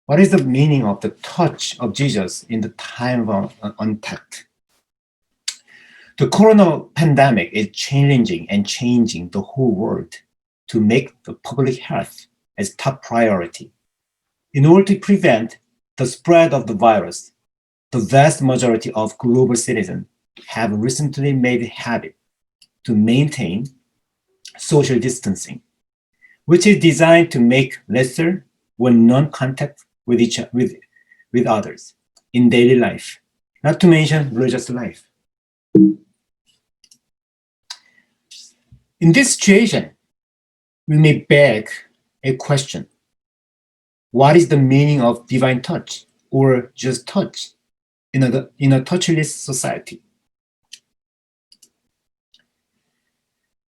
What is the meaning of the touch of Jesus in the time of untact? The corona pandemic is challenging and changing the whole world to make the public health as top priority. In order to prevent the spread of the virus, the vast majority of global citizens have recently made a habit to maintain social distancing, which is designed to make lesser or non-contact with others in daily life, not to mention religious life. In this situation, we may beg a question. What is the meaning of divine touch or just touch in a touchless society?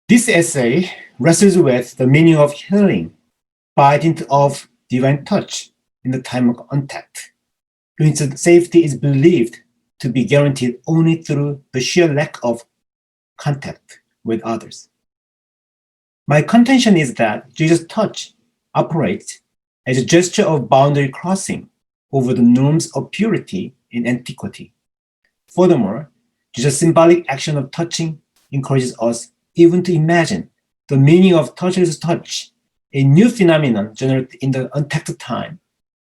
This essay wrestles with the meaning of healing by dint of divine touch in the time of untact, which safety is believed to be guaranteed only through the sheer lack of contact with others. My contention is that Jesus' touch operates as a gesture of boundary crossing over the norms of purity in antiquity. Furthermore, Jesus' symbolic action of touching encourages us even to imagine the meaning of touchless touch, a new phenomenon generated in the untact time,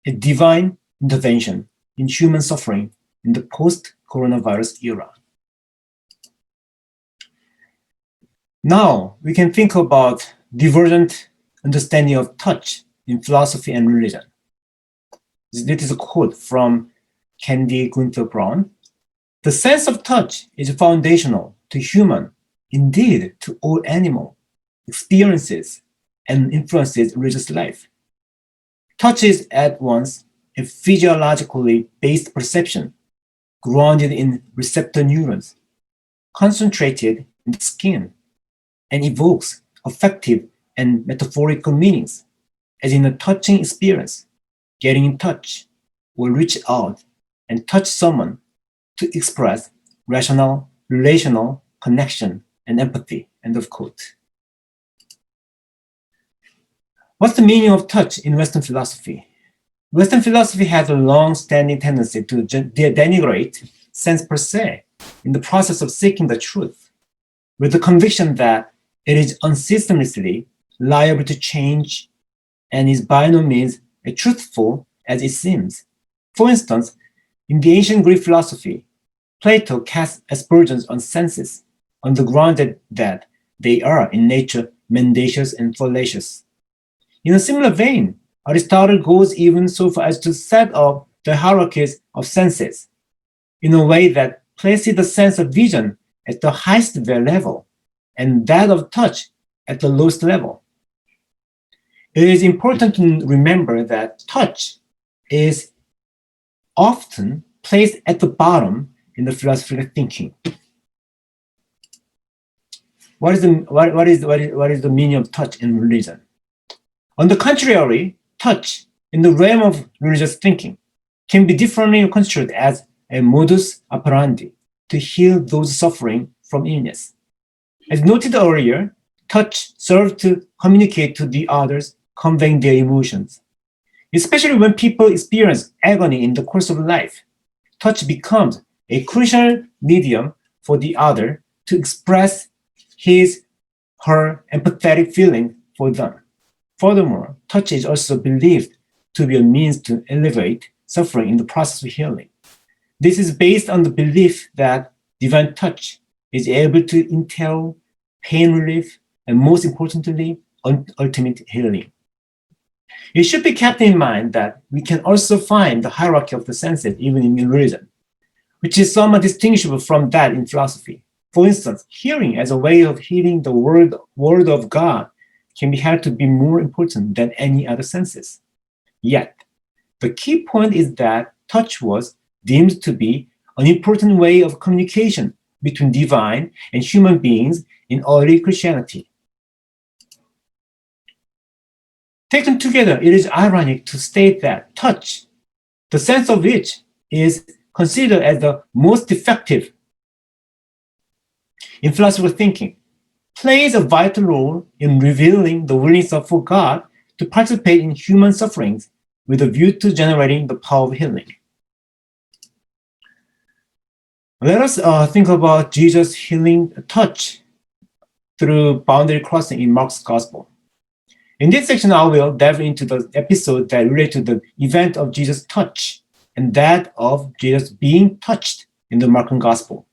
a divine intervention in human suffering in the post-coronavirus era. Now, we can think about divergent understanding of touch in philosophy and religion. This is a quote from Candy Gunther Brown. The sense of touch is foundational to human, indeed to all animal, experiences and influences religious life. Touch is at once a physiologically based perception grounded in receptor neurons, concentrated in the skin, and evokes affective and metaphorical meanings, as in a touching experience, getting in touch, or reach out and touch someone to express rational, relational connection and empathy, end of quote. What's the meaning of touch in Western philosophy? Western philosophy has a long-standing tendency to denigrate sense per se in the process of seeking the truth, with the conviction that it is unceasingly liable to change and is by no means as truthful as it seems. For instance, in the ancient Greek philosophy, Plato casts aspersions on senses on the ground that they are in nature mendacious and fallacious. In a similar vein, Aristotle goes even so far as to set up the hierarchies of senses in a way that places the sense of vision at the highest level and that of touch at the lowest level. It is important to remember that touch is often placed at the bottom in the philosophical thinking. What is the meaning of touch in religion? On the contrary, touch in the realm of religious thinking can be differently construed as a modus operandi to heal those suffering from illness. As noted earlier, touch serves to communicate to the others, conveying their emotions. Especially when people experience agony in the course of life, touch becomes a crucial medium for the other to express her empathetic feeling for them. Furthermore, touch is also believed to be a means to elevate suffering in the process of healing. This is based on the belief that divine touch is able to entail pain relief and, most importantly, ultimate healing. It should be kept in mind that we can also find the hierarchy of the senses even in religion, which is somewhat distinguishable from that in philosophy. For instance, hearing as a way of hearing the word of God can be held to be more important than any other senses. Yet, the key point is that touch was deemed to be an important way of communication between divine and human beings in early Christianity. Taken together, it is ironic to state that touch, the sense of which is considered as the most effective in philosophical thinking, plays a vital role in revealing the willingness for God to participate in human sufferings with a view to generating the power of healing. Let us think about Jesus' healing touch through boundary crossing in Mark's Gospel. In this section, I will delve into the episode that relate to the event of Jesus' touch and that of Jesus being touched in the Markan Gospel.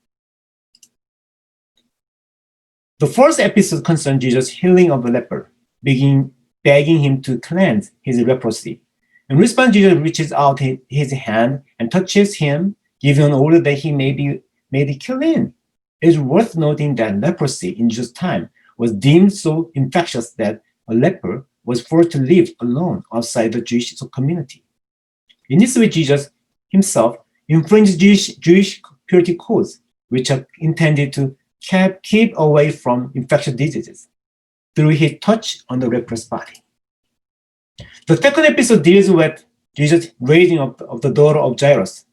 The first episode concerns Jesus' healing of the leper, begging him to cleanse his leprosy. In response, Jesus reaches out his hand and touches him, giving an order that he may be clean. It is worth noting that leprosy in Jesus' time was deemed so infectious that a leper was forced to live alone outside the Jewish community. In this way, Jesus himself infringed Jewish purity codes, which are intended to keep away from infectious diseases through his touch on the leper's body. The second episode deals with Jesus' raising of the daughter of Jairus.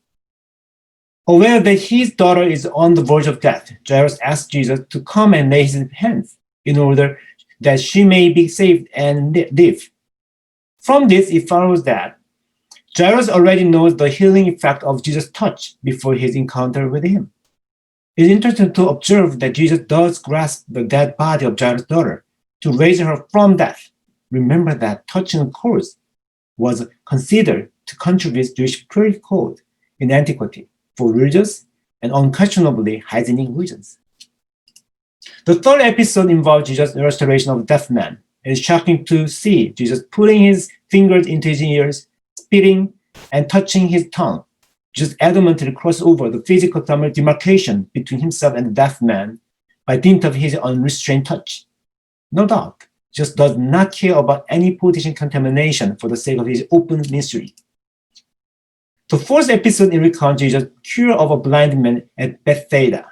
Aware that his daughter is on the verge of death, Jairus asks Jesus to come and lay his hands in order that she may be saved and live. From this, it follows that Jairus already knows the healing effect of Jesus' touch before his encounter with him. It is interesting to observe that Jesus does grasp the dead body of Jairus' daughter to raise her from death. Remember that touching a corpse was considered to contribute Jewish purity code in antiquity for religious and unquestionably hygienic reasons. The third episode involves Jesus' restoration of a deaf man. It is shocking to see Jesus putting his fingers into his ears, spitting, and touching his tongue. Jesus adamantly crosses over the physical demarcation between himself and the deaf man by dint of his unrestrained touch. No doubt, Jesus does not care about any potential contamination for the sake of his open ministry. The fourth episode recounts Jesus' cure of a blind man at Bethsaida.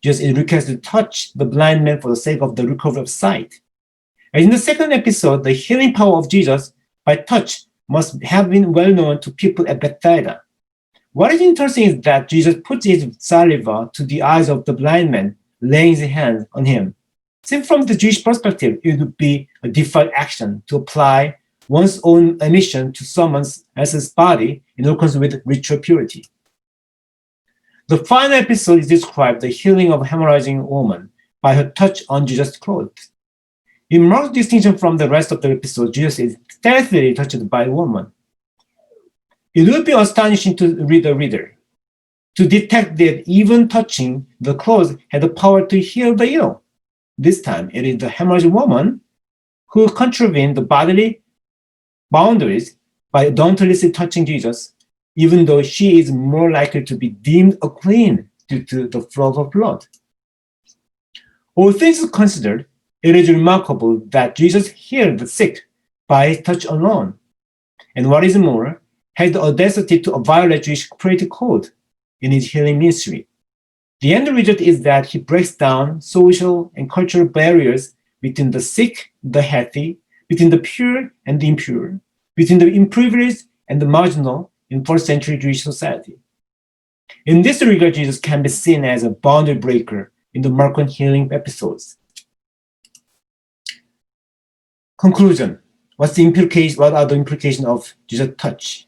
Jesus is requested to touch the blind man for the sake of the recovery of sight. As in the second episode, the healing power of Jesus by touch must have been well known to people at Bethsaida. What is interesting is that Jesus puts his saliva to the eyes of the blind man, laying his hands on him. Seen from the Jewish perspective, it would be a default action to apply one's own emission to someone else's body in accordance with ritual purity. The final episode is described the healing of a hemorrhaging woman by her touch on Jesus' clothes. In marked distinction from the rest of the episode, Jesus is stealthily touched by a woman. It would be astonishing to the reader to detect that even touching the clothes had the power to heal the ill. This time, it is the hemorrhaging woman who contravened the bodily boundaries by dauntlessly touching Jesus, even though she is more likely to be deemed unclean due to the flow of blood. All things considered, it is remarkable that Jesus healed the sick by his touch alone, and what is more, had the audacity to violate Jewish purity code in his healing ministry. The end result is that he breaks down social and cultural barriers between the sick, the healthy, between the pure and the impure, between the imprivileged and the marginal in first century Jewish society. In this regard, Jesus can be seen as a boundary breaker in the Markan healing episodes. Conclusion. What are the implications of Jesus' touch?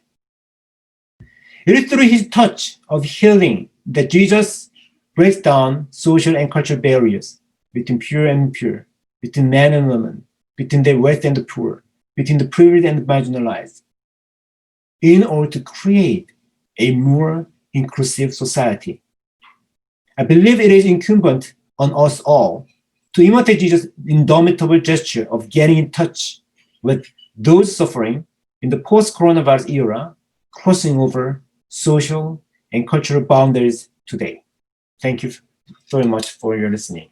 It is through his touch of healing that Jesus breaks down social and cultural barriers between pure and impure, between man and woman, between the wealthy and the poor, between the privileged and the marginalized, in order to create a more inclusive society. I believe it is incumbent on us all to imitate Jesus' indomitable gesture of getting in touch with those suffering in the post-coronavirus era, crossing over social and cultural boundaries today. Thank you very much for your listening.